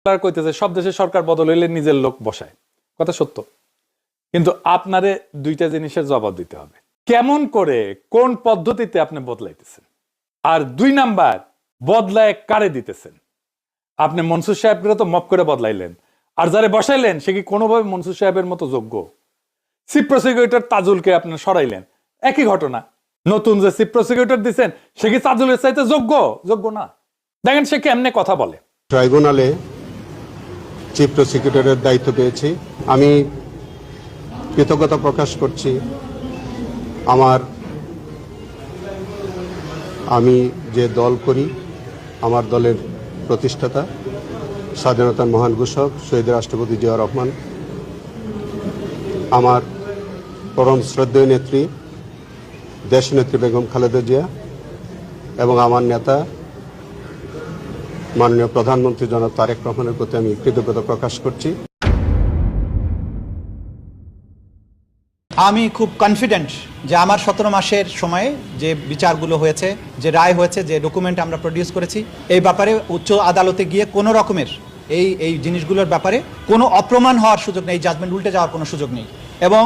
কইতেছে সব দেশে সরকার বদল হইলে নিজের লোক বসায়, কথা সত্য, কিন্তু আপনারে দুইটা জিনিসের জবাব দিতে হবে। কেমন করে কোন পদ্ধতিতে আপনি বদলাইতেছেন, আর 2 নাম্বার বদলায় কারে দিতেছেন? আপনি মনসুর সাহেবকে তো মপ করে বদলাইলেন, আর যারে বসাইলেন সে কি কোনোভাবে মনসুর সাহেবের মতো যোগ্য? চিফ প্রসিকিউটর তাজুলকে আপনি সরাইলেন, একই ঘটনা। নতুন যে চিফ প্রসিকিউটর দিচ্ছেন সে কি তাজুলের চাইতে যোগ্য না? দেখেন সে কেমনে কথা বলে। ট্রাইব্যুনালে চিফ প্রসিকিউটরের দায়িত্ব পেয়েছি। আমি কৃতজ্ঞতা প্রকাশ করছি আমি যে দল করি, আমার দলের প্রতিষ্ঠাতা স্বাধীনতার মহান ঘোষক শহীদ রাষ্ট্রপতি জিয়াউর রহমান, আমার পরম শ্রদ্ধেয় নেত্রী দেশনেত্রী বেগম খালেদা জিয়া এবং আমার নেতা মাননীয় প্রধানমন্ত্রী জনাব তারেক রহমানের প্রতি আমি কৃতজ্ঞতা প্রকাশ করছি। আমি খুব কনফিডেন্ট যে আমার 17 মাসের সময়ে যে বিচারগুলো হয়েছে, যে রায় হয়েছে, যে ডকুমেন্ট আমরা প্রডিউস করেছি, এই ব্যাপারে উচ্চ আদালতে গিয়ে কোনো রকমের এই জিনিসগুলোর ব্যাপারে কোনো অপ্রমাণ হওয়ার সুযোগ নেই, জাজমেন্ট উল্টে যাওয়ার কোনো সুযোগ নেই। এবং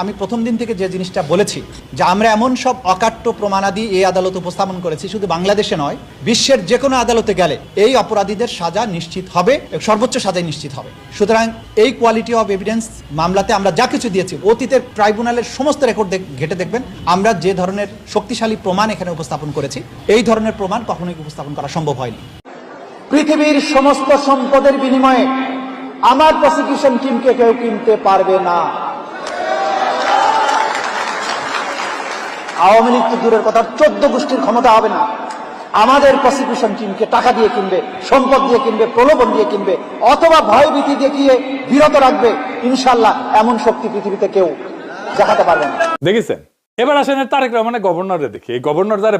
আমি প্রথম দিন থেকে যে জিনিসটা বলেছি যে আমরা এমন সব অকাট্য প্রমাণাদি এই আদালতে উপস্থাপন করেছি, শুধু বাংলাদেশে নয়, বিশ্বের যে কোনো আদালতে গেলে এই অপরাধীদের সাজা নিশ্চিত হবে, সর্বোচ্চ সাজাই নিশ্চিত হবে। সুতরাং এই কোয়ালিটি অফ এভিডেন্স মামলাতে আমরা যা কিছু দিয়েছি, অতীতের ট্রাইব্যুনালের সমস্ত রেকর্ড ঘেটে দেখবেন আমরা যে ধরনের শক্তিশালী প্রমাণ এখানে উপস্থাপন করেছি, এই ধরনের প্রমাণ কখনোই উপস্থাপন করা সম্ভব হয়নি। পৃথিবীর সমস্ত সম্পদের বিনিময়ে আমার প্রসিকিউশন টিমকে কেউ কিনতে পারবে না। আওয়ামী লীগ তো দূরের কথা, 14 গোষ্ঠীর ক্ষমতা হবে না আমাদের প্রসিকিউশন টিমকে টাকা দিয়ে কিনবে, সম্পদ দিয়ে কিনবে, প্রলোভন দিয়ে কিনবে, অথবা ভয়ভীতি দেখিয়ে বিরত রাখবে। ইনশাল্লাহ এমন শক্তি পৃথিবীতে কেউ দেখাতে পারবে না। দেখেছেন? এবার আসেন তারেক রহমানের গভর্নরে দেখি। এই গভর্নর যারা